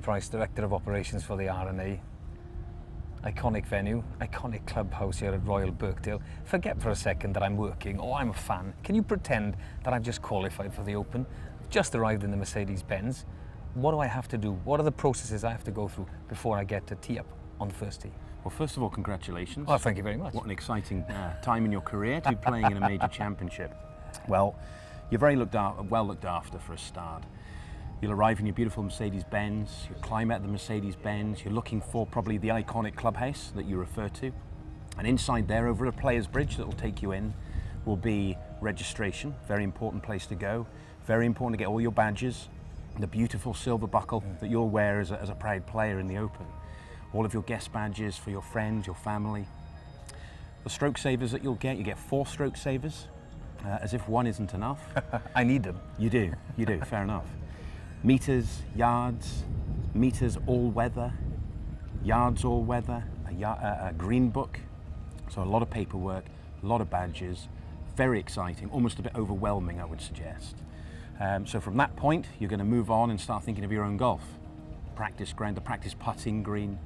Rhys, Director of Operations for the R&A. Iconic venue, iconic clubhouse here at Royal Birkdale. Forget for a second that I'm working or I'm a fan. Can you pretend that I've just qualified for the Open? I've just arrived in the Mercedes-Benz. What do I have to do? What are the processes I have to go through before I get to tee up on the first tee? Well, first of all, congratulations. Oh, thank you very much. What an exciting time in your career to be playing in a major championship. Well, you're very well looked after for a start. You'll arrive in your beautiful Mercedes-Benz, you climb out the Mercedes-Benz, you're looking for probably the iconic clubhouse that you refer to. And inside there, over a player's bridge that will take you in, will be registration, very important place to go. Very important to get all your badges, the beautiful silver buckle that you'll wear as a proud player in the Open. All of your guest badges for your friends, your family. The stroke savers that you get 4 stroke savers, as if one isn't enough. I need them. You do, fair enough. Meters, yards, meters all weather, yards all weather, a green book. So a lot of paperwork, a lot of badges, very exciting, almost a bit overwhelming, I would suggest. So from that point, you're going to move on and start thinking of your own golf. Practice ground, the practice putting green,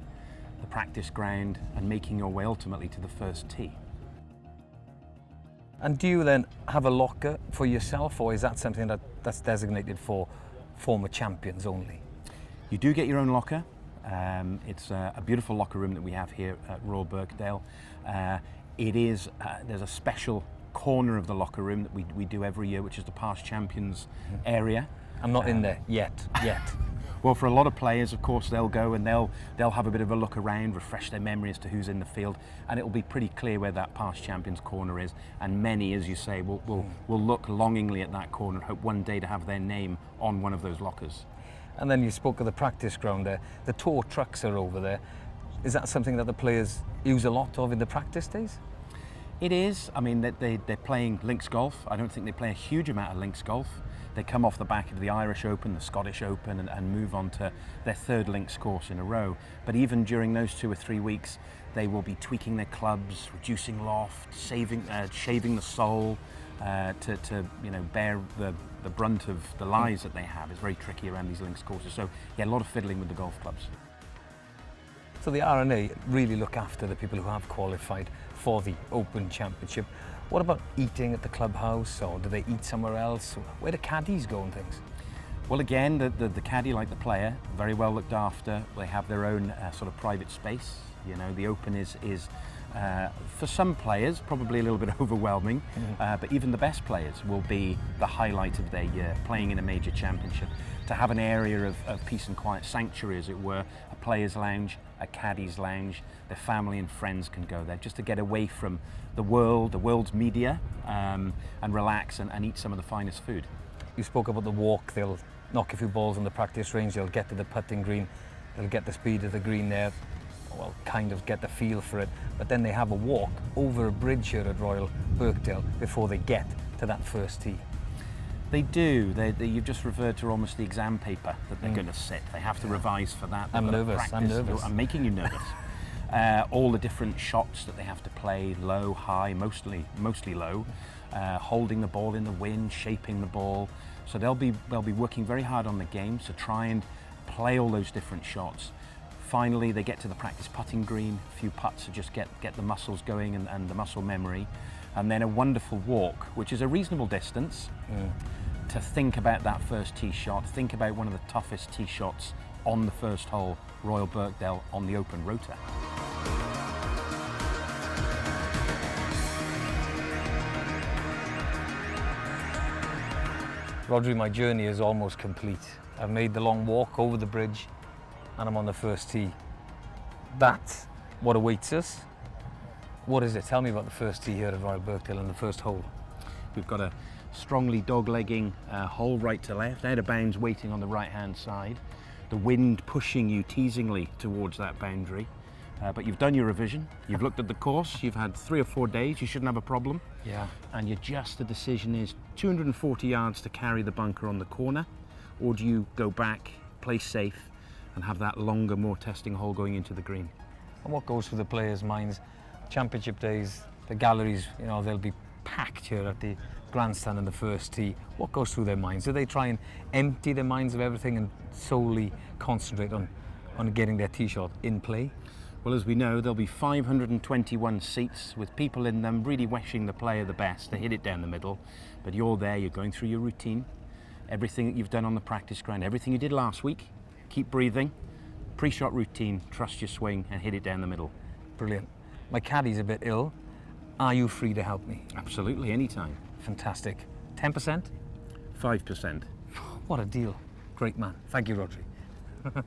the practice ground, and making your way ultimately to the first tee. And do you then have a locker for yourself, or is that something that's designated for former champions only? You do get your own locker. It's a beautiful locker room that we have here at Royal Birkdale. There's a special corner of the locker room that we do every year, which is the past champions area. I'm not in there yet. Well, for a lot of players, of course, they'll go and they'll have a bit of a look around, refresh their memory as to who's in the field, and it'll be pretty clear where that past champions corner is. And many, as you say, will look longingly at that corner and hope one day to have their name on one of those lockers. And then you spoke of the practice ground there. The tow trucks are over there. Is that something that the players use a lot of in the practice days? It is. I mean, they're playing links golf. I don't think they play a huge amount of links golf. They come off the back of the Irish Open, the Scottish Open, and move on to their 3rd links course in a row. But even during those 2 or 3 weeks, they will be tweaking their clubs, reducing loft, shaving the sole, to bear the brunt of the lies that they have. It's very tricky around these links courses. So yeah, a lot of fiddling with the golf clubs. So the R&A really look after the people who have qualified for the Open Championship. What about eating at the clubhouse, or do they eat somewhere else? Where do caddies go and things? Well, again, the caddy, like the player, very well looked after. They have their own sort of private space. You know, the Open is for some players probably a little bit overwhelming, but even the best players will be the highlight of their year, playing in a major championship. To have an area of peace and quiet, sanctuary as it were, a player's lounge, a caddy's lounge, their family and friends can go there just to get away from the world's media, and relax and eat some of the finest food. You spoke about the walk. They'll knock a few balls on the practice range, they'll get to the putting green, they'll get the speed of the green there, well, kind of get the feel for it, but then they have a walk over a bridge here at Royal Birkdale before they get to that first tee. They do. You've just referred to almost the exam paper that they're going to sit. They have to revise for that. I'm nervous. I'm making you nervous. All the different shots that they have to play, low, high, mostly low, holding the ball in the wind, shaping the ball. So they'll be working very hard on the game to try and play all those different shots. Finally, they get to the practice putting green, a few putts to just get the muscles going and the muscle memory. And then a wonderful walk, which is a reasonable distance, to think about that first tee shot, think about one of the toughest tee shots on the first hole, Royal Birkdale on the Open Rota. Rodri, my journey is almost complete. I've made the long walk over the bridge and I'm on the first tee. That's what awaits us. What is it? Tell me about the first tee here at Royal Birkdale and the first hole. We've got a strongly dog-legging hole right to left, out of bounds waiting on the right-hand side. The wind pushing you teasingly towards that boundary. But you've done your revision, you've looked at the course, you've had 3 or 4 days, you shouldn't have a problem. Yeah. And the decision is 240 yards to carry the bunker on the corner, or do you go back, play safe, and have that longer, more testing hole going into the green? And what goes through the players' minds Championship days, the galleries, you know, they'll be packed here at the grandstand and the first tee. What goes through their minds? Do they try and empty their minds of everything and solely concentrate on getting their tee shot in play? Well, as we know, there'll be 521 seats with people in them really wishing the player the best to hit it down the middle. But you're there, you're going through your routine, everything that you've done on the practice ground, everything you did last week. Keep breathing, pre-shot routine, trust your swing and hit it down the middle. Brilliant. My caddy's a bit ill. Are you free to help me? Absolutely, anytime. Fantastic. 10%? 5%. What a deal. Great man. Thank you, Rodri.